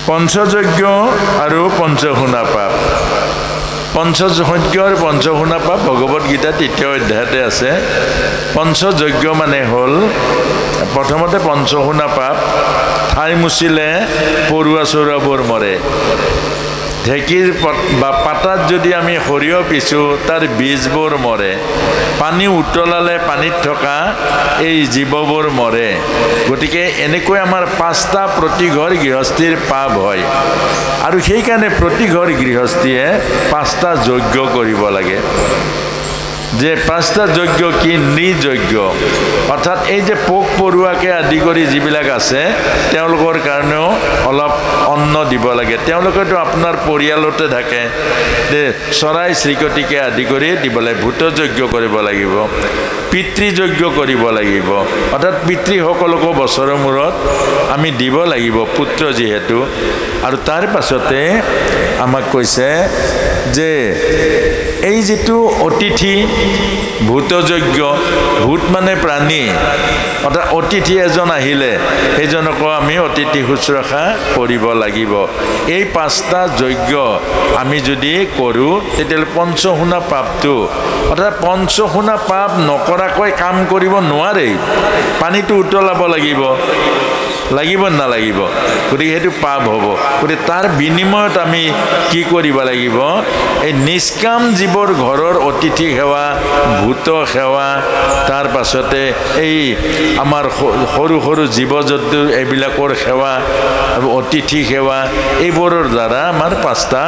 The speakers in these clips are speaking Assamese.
পঞ্চযজ্ঞ আৰু পঞ্চশুনা পাপ পঞ্চযজ্ঞ আৰু পঞ্চশুনা পাপ ভগৱত গীতা ৩য় অধ্যায়তে আছে পঞ্চযজ্ঞ মানে হ'ল প্ৰথমতে পঞ্চশুনা পাপ ঠাই মুচিলে পৰুৱা চৰুৱাবোৰ মৰে ঢেঁকীৰ বা পাতাত যদি আমি সৰিয়হ পিছোঁ তাৰ বীজবোৰ মৰে পানী উতলালে পানীত থকা এই জীৱবোৰ মৰে গতিকে এনেকৈ আমাৰ 5টা প্ৰতি ঘৰ গৃহস্থীৰ পাপ হয় আৰু সেইকাৰণে প্ৰতি ঘৰ গৃহস্থীয়ে 5টা যজ্ঞ কৰিব লাগে যে 5টা যজ্ঞ কি নৃযজ্ঞ অৰ্থাৎ এই যে পোক পৰুৱাকে আদি কৰি যিবিলাক আছে তেওঁলোকৰ কাৰণেও অলপ অন্ন দিব লাগে তেওঁলোকেতো আপোনাৰ পৰিয়ালতে থাকে যে চৰাই চিৰিকটিকে আদি কৰি দিব লাগে ভূত যজ্ঞ কৰিব লাগিব পিতৃযজ্ঞ কৰিব লাগিব অৰ্থাৎ পিতৃসকলকো বছৰৰ মূৰত আমি দিব লাগিব পুত্ৰ যিহেতু আৰু তাৰ পাছতে আমাক কৈছে যে এই যেটো অতিথি ভূতযজ্ঞ ভূত মানে প্ৰাণী অৰ্থাৎ অতিথি এজন আহিলে সেইজনকো আমি অতিথি শুশ্ৰূষা কৰিব লাগিব এই 5টা যজ্ঞ আমি যদি কৰোঁ তেতিয়াহ'লে পঞ্চশুনা পাপটো অৰ্থাৎ পঞ্চশুনা পাপ নকৰাকৈ কাম কৰিব নোৱাৰে পানীটো উতলাব লাগিব নালাগিব গতিকে সেইটো পাপ হ'ব গতিকে তাৰ বিনিময়ত আমি কি কৰিব লাগিব এই নিষ্কাম জীৱৰ ঘৰৰ অতিথি সেৱা ভূত সেৱা তাৰ পাছতে এই আমাৰ সৰু সৰু জীৱ জন্তু এইবিলাকৰ সেৱা অতিথি সেৱা এইবোৰৰ দ্বাৰা আমাৰ 5টা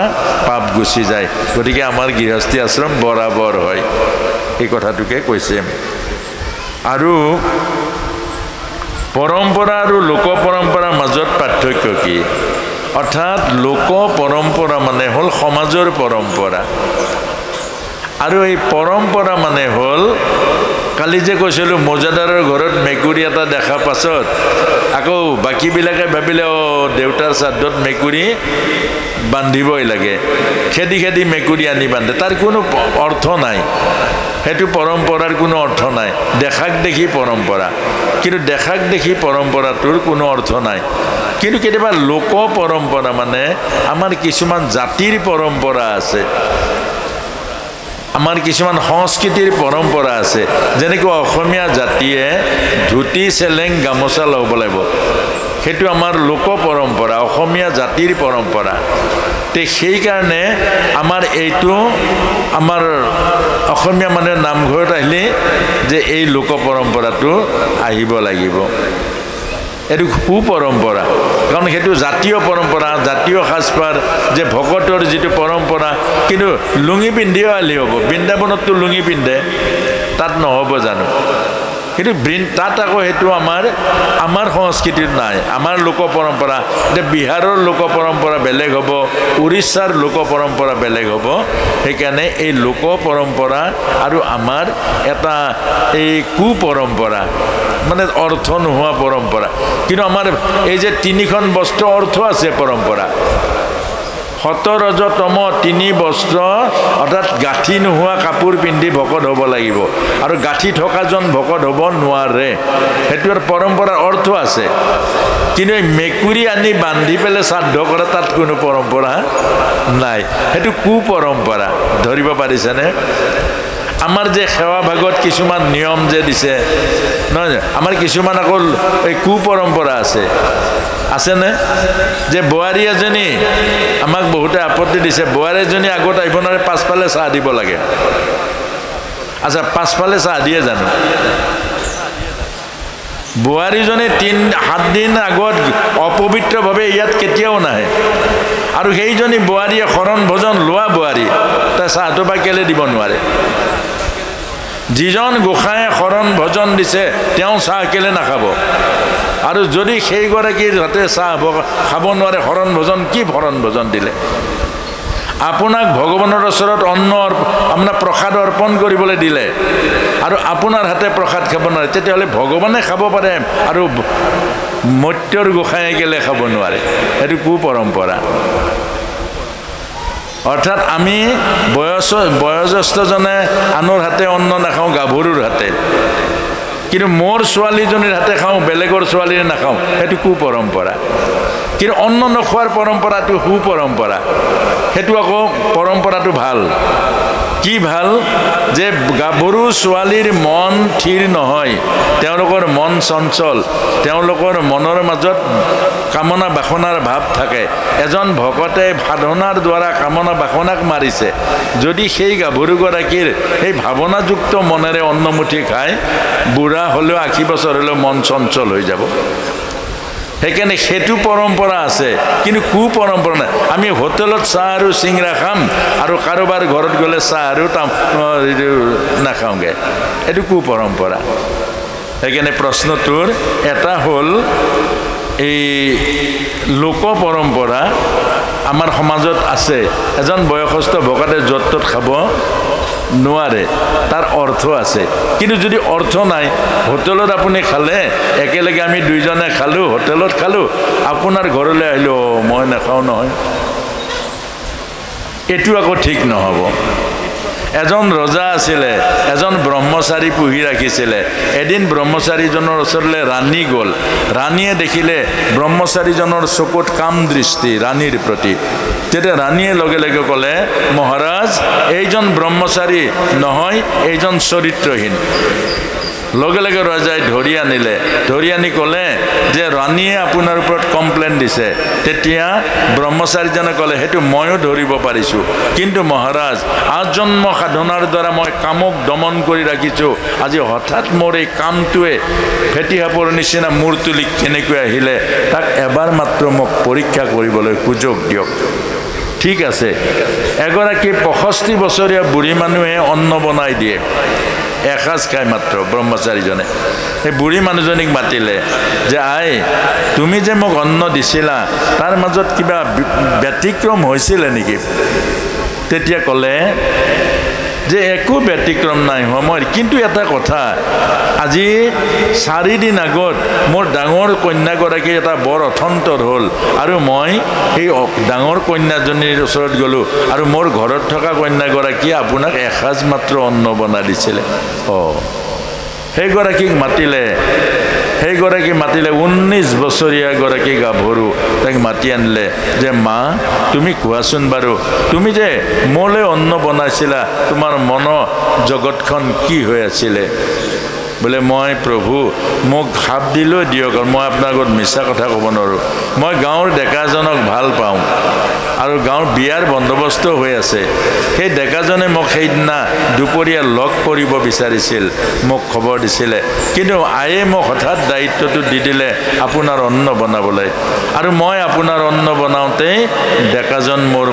পাপ গুচি যায় গতিকে আমাৰ গৃহস্থী আশ্ৰম বৰাবৰ হয় এই কথাটোকে কৈছে আৰু পৰম্পৰা আৰু লোক পৰম্পৰাৰ মাজত পাৰ্থক্য কি অৰ্থাৎ লোক পৰম্পৰা মানে হ'ল সমাজৰ পৰম্পৰা আৰু এই পৰম্পৰা মানে হ'ল কালি যে কৈছিলোঁ মৌজাদাৰৰ ঘৰত মেকুৰী এটা দেখা পাছত আকৌ বাকীবিলাকে ভাবিলে দেউতাৰ শ্ৰাদ্ধত মেকুৰী বান্ধিবই লাগে খেদি খেদি মেকুৰী আনি বান্ধে তাৰ কোনো অৰ্থ নাই সেইটো পৰম্পৰাৰ কোনো অৰ্থ নাই দেখাক দেখি পৰম্পৰা কিন্তু দেখাক দেখি পৰম্পৰাটোৰ কোনো অৰ্থ নাই কিন্তু কেতিয়াবা লোক পৰম্পৰা মানে আমাৰ কিছুমান জাতিৰ পৰম্পৰা আছে আমাৰ কিছুমান সংস্কৃতিৰ পৰম্পৰা আছে যেনেকৈ অসমীয়া জাতিয়ে ধুতি চেলেং গামোচা ল'ব লাগিব সেইটো আমাৰ লোক পৰম্পৰা অসমীয়া জাতিৰ পৰম্পৰা তে সেইকাৰণে আমাৰ এইটো আমাৰ অসমীয়া মানে নামঘৰত আহিলে যে এই লোক পৰম্পৰাটো আহিব লাগিব এইটো সুপৰম্পৰা কাৰণ সেইটো জাতীয় পৰম্পৰা জাতীয় সাজপাৰ যে ভকতৰ যিটো পৰম্পৰা কিন্তু লুঙি পিন্ধিও আলি হ'ব বৃন্দাবনততো লুঙি পিন্ধে তাত নহ'ব জানো কিন্তু তাত আকৌ সেইটো আমাৰ সংস্কৃতিত নাই আমাৰ লোক পৰম্পৰা যে বিহাৰৰ লোক পৰম্পৰা বেলেগ হ'ব উৰিষ্যাৰ লোক পৰম্পৰা বেলেগ হ'ব সেইকাৰণে এই লোক পৰম্পৰা আৰু আমাৰ এটা এই কুপৰম্পৰা মানে অৰ্থ নোহোৱা পৰম্পৰা কিন্তু আমাৰ এই যে 3খন বস্ত্ৰ অৰ্থ আছে পৰম্পৰা সত ৰজ তম 3 বস্ত্ৰ অৰ্থাৎ গাঁঠি নোহোৱা কাপোৰ পিন্ধি ভকত হ'ব লাগিব আৰু গাঁঠি থকাজন ভকত হ'ব নোৱাৰে সেইটো পৰম্পৰাৰ অৰ্থ আছে কিন্তু এই মেকুৰী আনি বান্ধি পেলাই শ্ৰাদ্ধ কৰা তাত কোনো পৰম্পৰা নাই সেইটো কুপৰম্পৰা ধৰিব পাৰিছেনে আমাৰ যে সেৱা ভাগত কিছুমান নিয়ম যে দিছে নহয় আমাৰ কিছুমান আকৌ এই কুপৰম্পৰা আছেনে যে বোৱাৰী এজনী আমাক বহুতে আপত্তি দিছে বোৱাৰী এজনী আগত আহিব নোৱাৰে পাছফালে চাহ দিব লাগে আচ্ছা পাছফালে চাহ দিয়ে জানো বোৱাৰীজনী 7 দিন আগত অপবিত্ৰভাৱে ইয়াত কেতিয়াও নাহে আৰু সেইজনী বোৱাৰীয়ে শৰণ ভোজন লোৱা বোৱাৰী তাই চাহটো বা কেলে দিব নোৱাৰে যিজন গোসাঁয়ে শৰণ ভোজন দিছে তেওঁ চাহ কেলে নাখাব আৰু যদি সেইগৰাকীৰ হাতে চাহ খাব নোৱাৰে শৰণ ভোজন কি শৰণ ভোজন দিলে আপোনাক ভগৱানৰ ওচৰত অন্ন আপোনাৰ প্ৰসাদ অৰ্পণ কৰিবলৈ দিলে আৰু আপোনাৰ হাতে প্ৰসাদ খাব নোৱাৰে তেতিয়াহ'লে ভগৱানে খাব পাৰে আৰু মৰ্ত্যৰ গোসাঁয়ে কেলে খাব নোৱাৰে এইটো কুপৰম্পৰা অৰ্থাৎ আমি বয়োজ্যেষ্ঠজনে আনৰ হাতে অন্ন নাখাওঁ গাভৰুৰ হাতে কিন্তু মোৰ ছোৱালীজনীৰ হাতে খাওঁ বেলেগৰ ছোৱালীৰে নাখাওঁ সেইটো কুপৰম্পৰা কিন্তু অন্ন নোখোৱাৰ পৰম্পৰাটো সুপৰম্পৰা সেইটো আকৌ পৰম্পৰাটো ভাল কি ভাল যে গাভৰু ছোৱালীৰ মন থিৰ নহয় তেওঁলোকৰ মন চঞ্চল তেওঁলোকৰ মনৰ মাজত কামনা বাসনাৰ ভাৱ থাকে এজন ভকতে সাধনাৰ দ্বাৰা কামনা বাসনাক মাৰিছে যদি সেই গাভৰুগৰাকীৰ সেই ভাৱনাযুক্ত মনেৰে অন্নমুঠি খায় বুঢ়া হ'লেও 80 বছৰ হ'লেও মন চঞ্চল হৈ যাব সেইকাৰণে সেইটো পৰম্পৰা আছে কিন্তু কু পৰম্পৰা নাই আমি হোটেলত চাহ আৰু চিংৰা খাম আৰু কাৰোবাৰ ঘৰত গ'লে চাহ আৰু নাখাওঁগে এইটো কু পৰম্পৰা সেইকাৰণে প্ৰশ্নটোৰ এটা হ'ল এই লোক পৰম্পৰা আমাৰ সমাজত আছে এজন বয়সস্থ ভকতে য'ত ত'ত খাব নোৱাৰে তাৰ অৰ্থ আছে কিন্তু যদি অৰ্থ নাই হোটেলত আপুনি খালে একেলগে আমি দুইজনে খালোঁ হোটেলত খালোঁ আপোনাৰ ঘৰলৈ আহিলোঁ মই নাখাওঁ নহয় এইটো আকৌ ঠিক নহ'ব এজন ৰজা আছিলে এজন ব্ৰহ্মচাৰী পুহি ৰাখিছিলে এদিন ব্ৰহ্মচাৰীজনৰ ওচৰলৈ ৰাণী গ'ল ৰাণীয়ে দেখিলে ব্ৰহ্মচাৰীজনৰ চকুত কাম দৃষ্টি ৰাণীৰ প্ৰতি তেতিয়া ৰাণীয়ে লগে লগে ক'লে মহাৰাজ এইজন ব্ৰহ্মচাৰী নহয় এইজন চৰিত্ৰহীন লগে লগে ৰজাই ধৰি আনিলে ধৰি আনি ক'লে যে ৰাণীয়ে আপোনাৰ ওপৰত কমপ্লেইন দিছে তেতিয়া ব্ৰহ্মচাৰীজনে ক'লে সেইটো ময়ো ধৰিব পাৰিছোঁ কিন্তু মহাৰাজ আজন্ম সাধনাৰ দ্বাৰা মই কামক দমন কৰি ৰাখিছোঁ আজি হঠাৎ মোৰ এই কামটোৱে ফেটি সাপৰ নিচিনা মূৰ তুলি কেনেকৈ আহিলে তাক এবাৰ মাত্ৰ মোক পৰীক্ষা কৰিবলৈ সুযোগ দিয়ক ঠিক আছে এগৰাকী 65 বছৰীয়া বুঢ়ী মানুহে অন্ন বনাই দিয়ে এসাঁজ খাই মাত্ৰ ব্ৰহ্মচাৰীজনে এই বুঢ়ী মানুহজনীক মাতিলে যে আই তুমি যে মোক অন্ন দিছিলা তাৰ মাজত কিবা ব্যতিক্ৰম হৈছিলে নেকি তেতিয়া ক'লে যে একো ব্যতিক্ৰম নাই সময় কিন্তু এটা কথা আজি 4 দিন আগত মোৰ ডাঙৰ কন্যাগৰাকী এটা বৰ অথন্তৰ হ'ল আৰু মই সেই ডাঙৰ কন্যাজনীৰ ওচৰত গ'লোঁ আৰু মোৰ ঘৰত থকা কন্যাগৰাকীয়ে আপোনাক এসাঁজ মাত্ৰ অন্ন বনাই দিছিলে সেইগৰাকীক মাতিলে 19 বছৰীয়া গৰাকী গাভৰু তাক মাতি আনিলে যে মা তুমি কোৱাচোন বাৰু তুমি যে মোলৈ অন্ন বনাইছিলা তোমাৰ মন জগতখন কি হৈ আছিলে বোলে মই প্ৰভু মোক খাপ দিলেও দিয়ক মই আপোনাৰ আগত মিছা কথা ক'ব নোৱাৰোঁ মই গাঁৱৰ ডেকাজনক ভাল পাওঁ আৰু গাঁৱৰ বিয়াৰ বন্দোবস্ত হৈ আছে সেই ডেকাজনে মোক সেইদিনা দুপৰীয়া লগ কৰিব বিচাৰিছিল মোক খবৰ দিছিলে কিন্তু আয়ে মোক হঠাৎ দায়িত্বটো দি দিলে আপোনাৰ অন্ন বনাবলৈ আৰু মই আপোনাৰ অন্ন বনাওঁতেই ডেকাজন মোৰ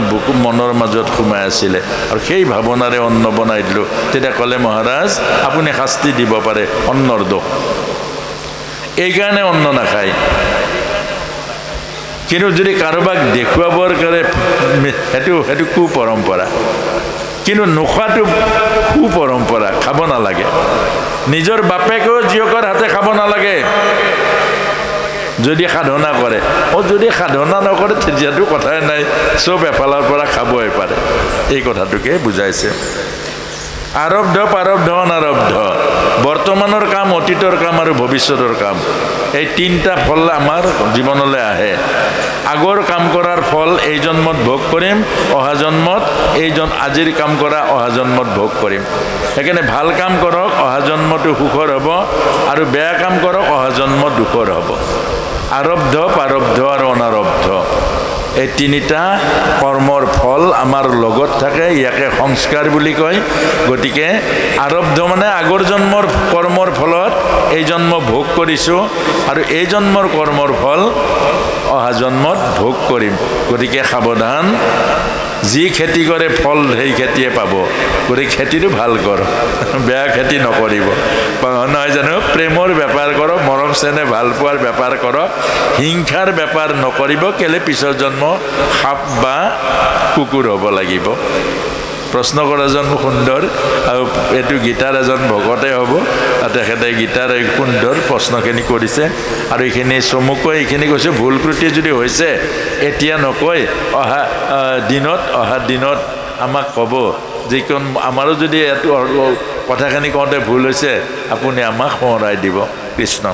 মনৰ মাজত সোমাই আছিলে আৰু সেই ভাৱনাৰে অন্ন বনাই দিলোঁ তেতিয়া ক'লে মহাৰাজ আপুনি শাস্তি দিব পাৰে অন্নৰ দোষ এইকাৰণে অন্ন নাখায় কিন্তু যদি কাৰোবাক দেখুৱাবৰ কাৰণে সেইটো কু পৰম্পৰা কিন্তু নোখোৱাটো কু পৰম্পৰা খাব নালাগে নিজৰ বাপেকেও জীয়কৰ হাতে খাব নালাগে যদি সাধনা কৰে যদি সাধনা নকৰে তেতিয়াতো কথাই নাই চব এফালৰ পৰা খাবই পাৰে এই কথাটোকে বুজাইছে আৰব্ধ প্ৰাৰব্ধ অনাৰব্ধ বৰ্তমানৰ কাম অতীতৰ কাম আৰু ভৱিষ্যতৰ কাম এই তিনিটা ফল আমাৰ জীৱনলৈ আহে আগৰ কাম কৰাৰ ফল এই জন্মত ভোগ কৰিম অহা জন্মত আজিৰ কাম কৰা অহা জন্মত ভোগ কৰিম সেইকাৰণে ভাল কাম কৰক অহা জন্মটো সুখৰ হ'ব আৰু বেয়া কাম কৰক অহা জন্মত দুখৰ হ'ব আৰব্ধ প্ৰাৰব্ধ আৰু অনাৰব্ধ এই তিনিটা কৰ্মৰ ফল আমাৰ লগত থাকে ইয়াকে সংস্কাৰ বুলি কয় গতিকে আৰব্ধ মানে আগৰ জন্মৰ কৰ্মৰ ফলত এই জন্ম ভোগ কৰিছোঁ আৰু এই জন্মৰ কৰ্মৰ ফল অহা জন্মত ভোগ কৰিম গতিকে সাৱধান যি খেতি কৰে ফল সেই খেতিয়ে পাব গতিকে খেতিটো ভাল কৰক বেয়া খেতি নকৰিব নহয় জানো প্ৰেমৰ বেপাৰ কৰক মৰম চেনেহ ভাল পোৱাৰ বেপাৰ কৰক হিংসাৰ বেপাৰ নকৰিব কেলে পিছৰ জন্ম সাপ বা কুকুৰ হ'ব লাগিব প্ৰশ্ন কৰাজন সুন্দৰ আৰু এইটো গীতাৰ এজন ভকতে হ'ব তেখেতে গীতাৰ এক সুন্দৰ প্ৰশ্নখিনি কৰিছে আৰু এইখিনি চমুকৈ এইখিনি কৈছে ভুল ত্ৰুটি যদি হৈছে এতিয়া নকয় অহা দিনত আমাক ক'ব যিকণ আমাৰো যদি এইটো কথাখিনি কওঁতে ভুল হৈছে আপুনি আমাক সোঁৱৰাই দিব কৃষ্ণ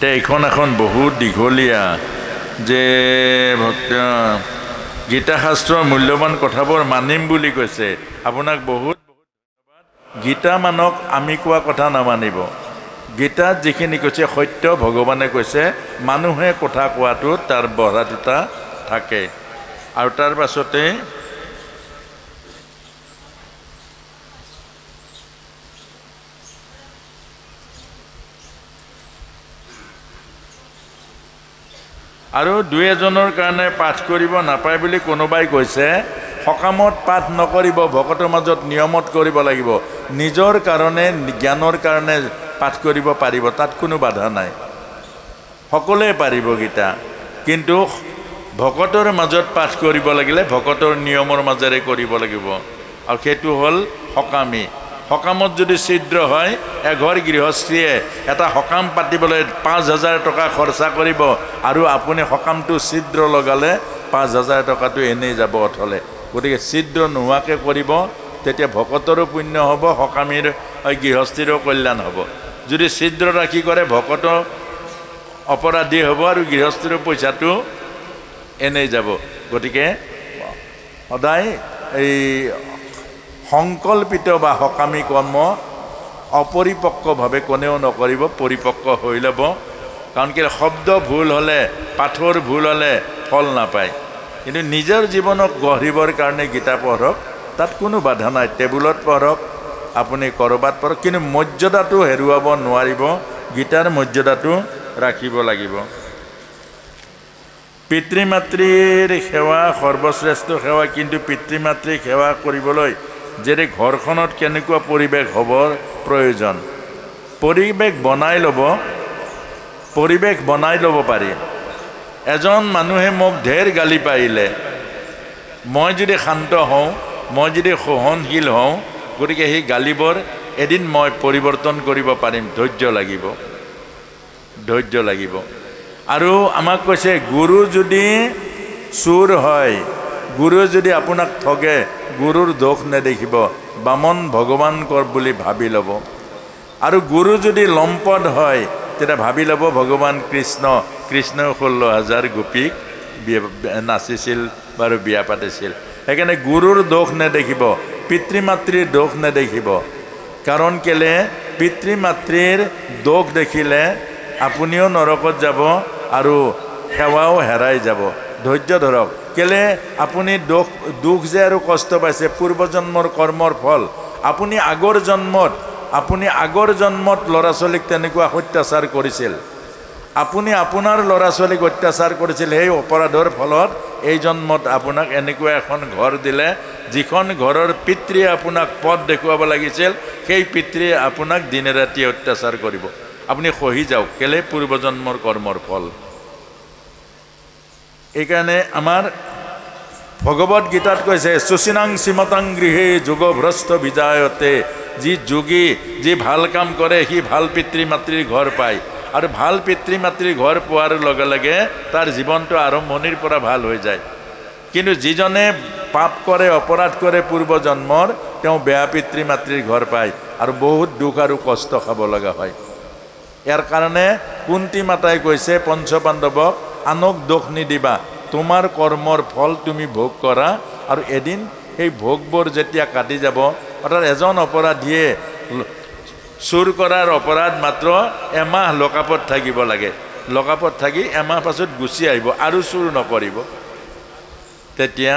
এইখন এখন বহুত দীঘলীয়া যে ভক্ত গীতা শাস্ত্ৰৰ মূল্যৱান কথাবোৰ মানিম বুলি কৈছে আপোনাক বহুত গীতা মানক আমি কোৱা কথা নামানিব গীতাত যিখিনি কৈছে সত্য ভগৱানে কৈছে মানুহে কথা কোৱাটো তাৰ বঢ়া দুটা থাকে আৰু তাৰ পাছতে আৰু দুই এজনৰ কাৰণে পাঠ কৰিব নাপায় বুলি কোনোবাই কৈছে সকামত পাঠ নকৰিব ভকতৰ মাজত নিয়মত কৰিব লাগিব নিজৰ কাৰণে জ্ঞানৰ কাৰণে পাঠ কৰিব পাৰিব তাত কোনো বাধা নাই সকলোৱে পাৰিব গীতা কিন্তু ভকতৰ মাজত পাঠ কৰিব লাগিলে ভকতৰ নিয়মৰ মাজেৰে কৰিব লাগিব আৰু সেইটো হ'ল সকামী সকামত যদি ছিদ্ৰ হয় এঘৰ গৃহস্থীয়ে এটা সকাম পাতিবলৈ ৫,০০০ টকা খৰচা কৰিব আৰু আপুনি সকামটো ছিদ্ৰ লগালে ৫,০০০ টকাটো এনেই যাব অথলে গতিকে ছিদ্ৰ নোহোৱাকৈ কৰিব তেতিয়া ভকতৰো পুণ্য হ'ব সকামীৰ গৃহস্থীৰো কল্যাণ হ'ব যদি ছিদ্ৰ ৰাখি কৰে ভকত অপৰাধী হ'ব আৰু গৃহস্থীৰ পইচাটো এনেই যাব গতিকে সদায় এই সংকল্পিত বা সকামী কৰ্ম অপৰিপক্কভাৱে কোনেও নকৰিব পৰিপক্ক হৈ ল'ব কাৰণ কি শব্দ ভুল হ'লে পাঠৰ ভুল হ'লে ফল নাপায় কিন্তু নিজৰ জীৱনক গঢ়িবৰ কাৰণে গীতা পঢ়ক তাত কোনো বাধা নাই টেবুলত পঢ়ক আপুনি ক'ৰবাত পঢ়ক কিন্তু মৰ্যাদাটো হেৰুৱাব নোৱাৰিব গীতাৰ মৰ্যাদাটো ৰাখিব লাগিব পিতৃ মাতৃৰ সেৱা সৰ্বশ্ৰেষ্ঠ সেৱা কিন্তু পিতৃ মাতৃক সেৱা কৰিবলৈ যেনে ঘৰখনত কেনেকুৱা পৰিৱেশ হ'বৰ প্ৰয়োজন পৰিৱেশ বনাই ল'ব পাৰি এজন মানুহে মোক ঢেৰ গালি পাৰিলে মই যদি শান্ত হওঁ মই যদি সহনশীল হওঁ গতিকে সেই গালিবোৰ এদিন মই পৰিৱৰ্তন কৰিব পাৰিম ধৈৰ্য লাগিব আৰু আমাক কৈছে গুৰু যদি চোৰ হয় গুৰুৱে যদি আপোনাক ঠগে গুৰুৰ দোষ নেদেখিব বামন ভগৱান কৰ বুলি ভাবি ল'ব আৰু গুৰু যদি লম্পট হয় তেতিয়া ভাবি ল'ব ভগৱান কৃষ্ণই 16,000 গোপীক নাচিছিল বাৰু বিয়া পাতিছিল সেইকাৰণে গুৰুৰ দোষ নেদেখিব পিতৃ মাতৃৰ দোষ নেদেখিব কাৰণ কেলে পিতৃ মাতৃৰ দোষ দেখিলে আপুনিও নৰকত যাব আৰু সেৱাও হেৰাই যাব ধৈৰ্য ধৰক কেলে আপুনি দুখ যে আৰু কষ্ট পাইছে পূৰ্বজন্মৰ কৰ্মৰ ফল আপুনি আগৰ জন্মত ল'ৰা ছোৱালীক তেনেকুৱা অত্যাচাৰ কৰিছিল আপুনি আপোনাৰ ল'ৰা ছোৱালীক অত্যাচাৰ কৰিছিল সেই অপৰাধৰ ফলত এই জন্মত আপোনাক এনেকুৱা এখন ঘৰ দিলে যিখন ঘৰৰ পিতৃয়ে আপোনাক পথ দেখুৱাব লাগিছিল সেই পিতৃয়ে আপোনাক দিনে ৰাতি অত্যাচাৰ কৰিব আপুনি সহি যাওক কেলে পূৰ্বজন্মৰ কৰ্মৰ ফল এইকাৰণে আমাৰ ভগৱত গীতাত কৈছে সুচিনাং শ্ৰীমতাং গৃহে যোগভ্ৰষ্ট বিজায়তে যি যোগী যি ভাল কাম কৰে সি ভাল পিতৃ মাতৃৰ ঘৰ পায় আৰু ভাল পিতৃ মাতৃৰ ঘৰ পোৱাৰ লগে লগে তাৰ জীৱনটো আৰম্ভণিৰ পৰা ভাল হৈ যায় কিন্তু যিজনে পাপ কৰে অপৰাধ কৰে পূৰ্বজন্মৰ তেওঁ বেয়া পিতৃ মাতৃৰ ঘৰ পায় আৰু বহুত দুখ আৰু কষ্ট খাব লগা হয় ইয়াৰ কাৰণে কুন্তি মাতাই কৈছে পঞ্চপাণ্ডৱক আনক দোষ নিদিবা তোমাৰ কৰ্মৰ ফল তুমি ভোগ কৰা আৰু এদিন সেই ভোগবোৰ যেতিয়া কাটি যাব অৰ্থাৎ এজন অপৰাধীয়ে চুৰ কৰাৰ অপৰাধ মাত্ৰ এমাহ লকাপত থাকিব লাগে লকাপত থাকি এমাহ পাছত গুচি আহিব আৰু চুৰ নকৰিব তেতিয়া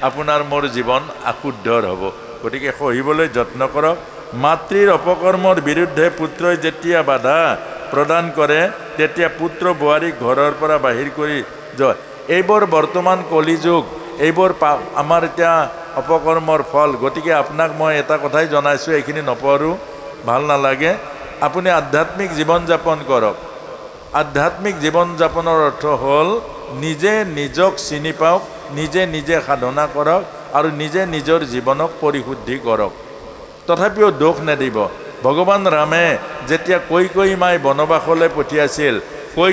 আপোনাৰ মোৰ জীৱন আশুদ্ধৰ হ'ব গতিকে সহিবলৈ যত্ন কৰক মাতৃৰ অপকৰ্মৰ বিৰুদ্ধে পুত্ৰই যেতিয়া বাধা প্ৰদান কৰে তেতিয়া পুত্ৰ বোৱাৰীক ঘৰৰ পৰা বাহিৰ কৰি যায় এইবোৰ বৰ্তমান কলিযুগ এইবোৰ আমাৰ এতিয়া অপকৰ্মৰ ফল গতিকে আপোনাক মই এটা কথাই জনাইছোঁ এইখিনি নপঢ়োঁ ভাল নালাগে আপুনি আধ্যাত্মিক জীৱন যাপন কৰক আধ্যাত্মিক জীৱন যাপনৰ অৰ্থ হ'ল নিজে নিজক চিনি পাওক নিজে সাধনা কৰক আৰু নিজে নিজৰ জীৱনক পৰিশুদ্ধি কৰক তথাপিও দোষ নেদিব ভগৱান ৰামে যেতিয়া কৈ মাই বনবাসলৈ পঠিয়াইছিল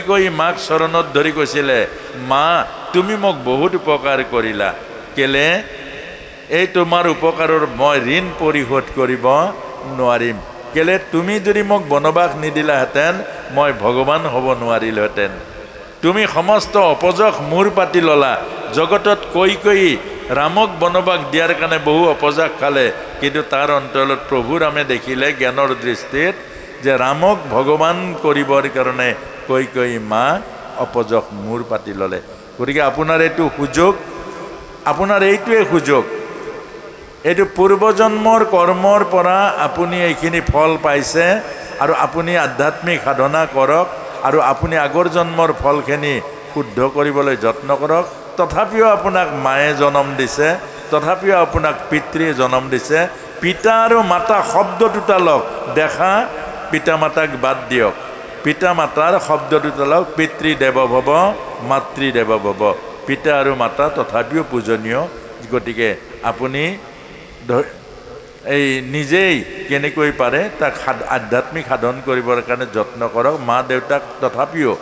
কৈ মাক চৰণত ধৰি কৈছিলে মা তুমি মোক বহুত উপকাৰ কৰিলা কেলে এই তোমাৰ উপকাৰৰ মই ঋণ পৰিশোধ কৰিব নোৱাৰিম কেলে তুমি যদি মোক বনবাস নিদিলাহেঁতেন মই ভগৱান হ'ব নোৱাৰিলোহেঁতেন তুমি সমস্ত অপযশ মূৰ পাতি ললা জগতত কৈ ৰামক বনবাস দিয়াৰ কাৰণে বহু অপযশ খালে কিন্তু তাৰ অন্তৰত প্ৰভু ৰামে দেখিলে জ্ঞানৰ দৃষ্টিত যে ৰামক ভগৱান কৰিবৰ কাৰণে কৈ মা অপযশ মূৰ পাতি ল'লে গতিকে আপোনাৰ এইটো সুযোগ আপোনাৰ এইটোৱে সুযোগ এইটো পূৰ্বজন্মৰ কৰ্মৰ পৰা আপুনি এইখিনি ফল পাইছে আৰু আপুনি আধ্যাত্মিক সাধনা কৰক আৰু আপুনি আগৰ জন্মৰ ফলখিনি শুদ্ধ কৰিবলৈ যত্ন কৰক তথাপিও আপোনাক মায়ে জন্ম দিছে তথাপিও আপোনাক পিতৃয়ে জন্ম দিছে পিতা আৰু মাতা শব্দ দুটা লওক দেখা পিতা মাতাক বাদ দিয়ক পিতা মাতাৰ শব্দ দুটা লওক পিতৃদেৱ ভৱ মাতৃদেৱ ভৱ পিতা আৰু মাতা তথাপিও পূজনীয় গতিকে আপুনি এই নিজেই কেনেকৈ পাৰে তাক আধ্যাত্মিক সাধন কৰিবৰ কাৰণে যত্ন কৰক মা দেউতাক তথাপিও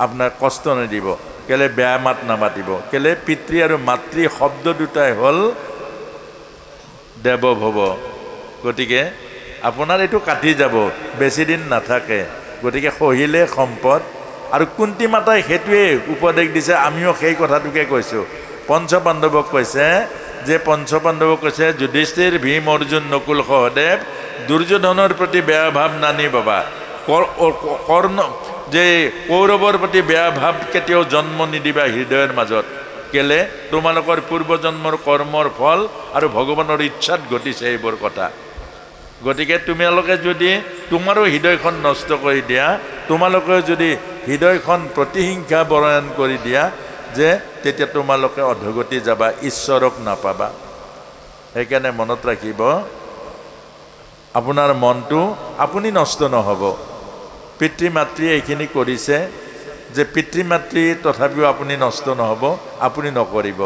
আপোনাৰ কষ্ট নিদিব কেলে বেয়া মাত নামাতিব কেলে পিতৃ আৰু মাতৃ শব্দ দুটাই হ'ল দেৱ ভৱ গতিকে আপোনাৰ এইটো কাটি যাব বেছি দিন নাথাকে গতিকে সহিলে সম্পদ আৰু কুন্তি মাতাই সেইটোৱে উপদেশ দিছে আমিও সেই কথাটোকে কৈছোঁ পঞ্চপাণ্ডৱক কৈছে যে পঞ্চপাণ্ডৱক কৈছে যুধিষ্ঠিৰ ভীম অৰ্জুন নকুল সহদেৱ দুৰ্যোধনৰ প্ৰতি বেয়া ভাৱ নানি বাবা কৰ্ণ যে কৌৰৱৰ প্ৰতি বেয়া ভাৱ কেতিয়াও জন্ম নিদিবা হৃদয়ৰ মাজত কেলে তোমালোকৰ পূৰ্বজন্মৰ কৰ্মৰ ফল আৰু ভগৱানৰ ইচ্ছাত ঘটিছে এইবোৰ কথা গতিকে তোমালোকে যদি তোমাৰো হৃদয়খন নষ্ট কৰি দিয়া তোমালোকে যদি হৃদয়খন প্ৰতিহিংসা বৰণ কৰি দিয়া যে তেতিয়া তোমালোকে অধগতি যাবা ঈশ্বৰক নাপাবা সেইকাৰণে মনত ৰাখিব আপোনাৰ মনটো আপুনি নষ্ট নহ'ব পিতৃ মাতৃয়ে এইখিনি কৰিছে যে পিতৃ মাতৃ তথাপিও আপুনি নষ্ট নহ'ব আপুনি নকৰিব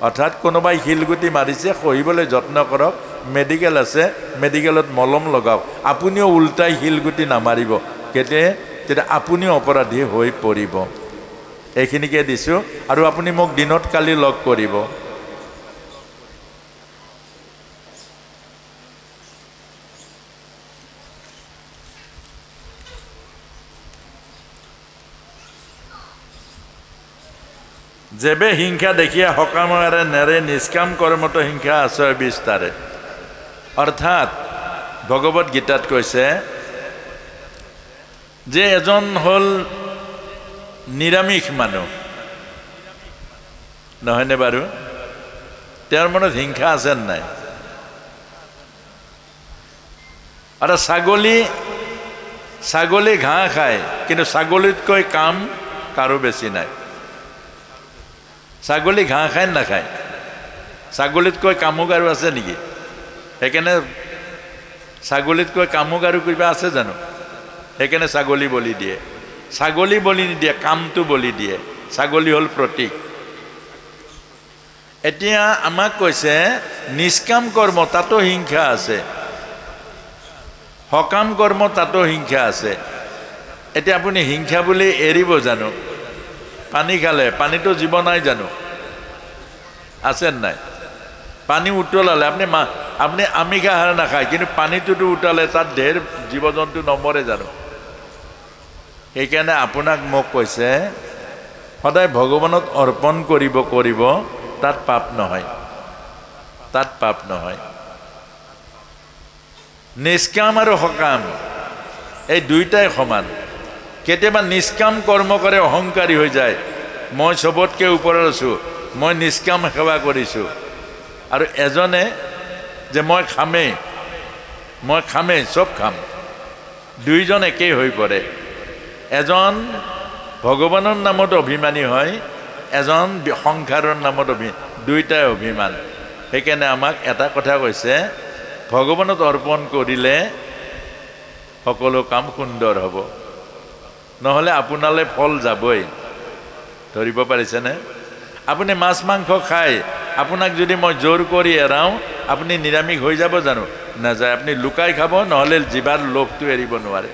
অৰ্থাৎ কোনোবাই শিলগুটি মাৰিছে সহিবলৈ যত্ন কৰক মেডিকেল আছে মেডিকেলত মলম লগাওক আপুনিও উল্টাই শিলগুটি নামাৰিব তেতিয়া আপুনিও অপৰাধী হৈ পৰিব এইখিনিকে দিছোঁ আৰু আপুনি মোক দিনত কালি লগ কৰিব যেবে হিংসা দেখিয়া সকামৰে নেৰে নিষ্কাম কৰ্মত হিংসা আশ্ৰয় বিস্তাৰে অৰ্থাৎ ভগৱত গীতাত কৈছে যে এজন হ'ল নিৰামিষ মানুহ নহয়নে বাৰু তেওঁৰ মনত হিংসা আছে নাই আৰু ছাগলী ঘাঁহ খায় কিন্তু ছাগলীতকৈ কাম কাৰো বেছি নাই ছাগলী ঘাঁহ খায় নাখায় ছাগলীতকৈ কামোক আৰু আছে নেকি সেইকাৰণে ছাগলীতকৈ কামোক আৰু কিবা আছে জানো সেইকাৰণে ছাগলী বলি দিয়ে ছাগলী বলি নিদিয়ে কামটো বলি দিয়ে ছাগলী হ'ল প্ৰতীক এতিয়া আমাক কৈছে নিষ্কাম কৰ্ম তাতো হিংসা আছে সকাম কৰ্ম তাতো হিংসা আছে এতিয়া আপুনি হিংসা বুলি এৰিব জানো পানী খালে পানীটো জীৱ নাই জানো আছে নাই পানী উতলালে আপুনি আমিষ আহাৰ নাখায় কিন্তু পানীটোতো উতালে তাত ঢেৰ জীৱ জন্তু নমৰে জানো সেইকাৰণে আপোনাক মোক কৈছে সদায় ভগৱানক অৰ্পণ কৰিব তাত পাপ নহয় নিষ্কাম আৰু সকাম এই দুইটাই সমান কেতিয়াবা নিষ্কাম কৰ্ম কৰে অহংকাৰী হৈ যায় মই চবতকৈ ওপৰত আছোঁ মই নিষ্কাম সেৱা কৰিছোঁ আৰু এজনে যে মই খামেই চব খাম দুইজন একেই হৈ পৰে এজন ভগৱানৰ নামত অভিমানী হয় এজন সংসাৰৰ নামত দুইটাই অভিমান সেইকাৰণে আমাক এটা কথা কৈছে ভগৱানক অৰ্পণ কৰিলে সকলো কাম সুন্দৰ হ'ব নহ'লে আপোনালৈ ফল যাবই ধৰিব পাৰিছেনে আপুনি মাছ মাংস খায় আপোনাক যদি মই জোৰ কৰি এৰাওঁ আপুনি নিৰামিষ হৈ যাব জানো নাযায় আপুনি লুকাই খাব নহ'লে জিভাৰ লোভটো এৰিব নোৱাৰে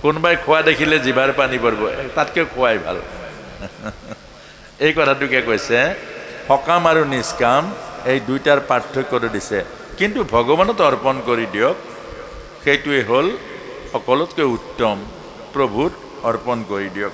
কোনোবাই খোৱা দেখিলে জিভাৰ পানী পৰিব তাতকৈ খোৱাই ভাল এই কথাটোকে কৈছে সকাম আৰু নিষ্কাম এই দুইটাৰ পাৰ্থক্যটো দিছে কিন্তু ভগৱানক অৰ্পণ কৰি দিয়ক সেইটোৱে হ'ল সকলোতকৈ উত্তম প্ৰভুত অৰ্পণ কৰি দিয়ক।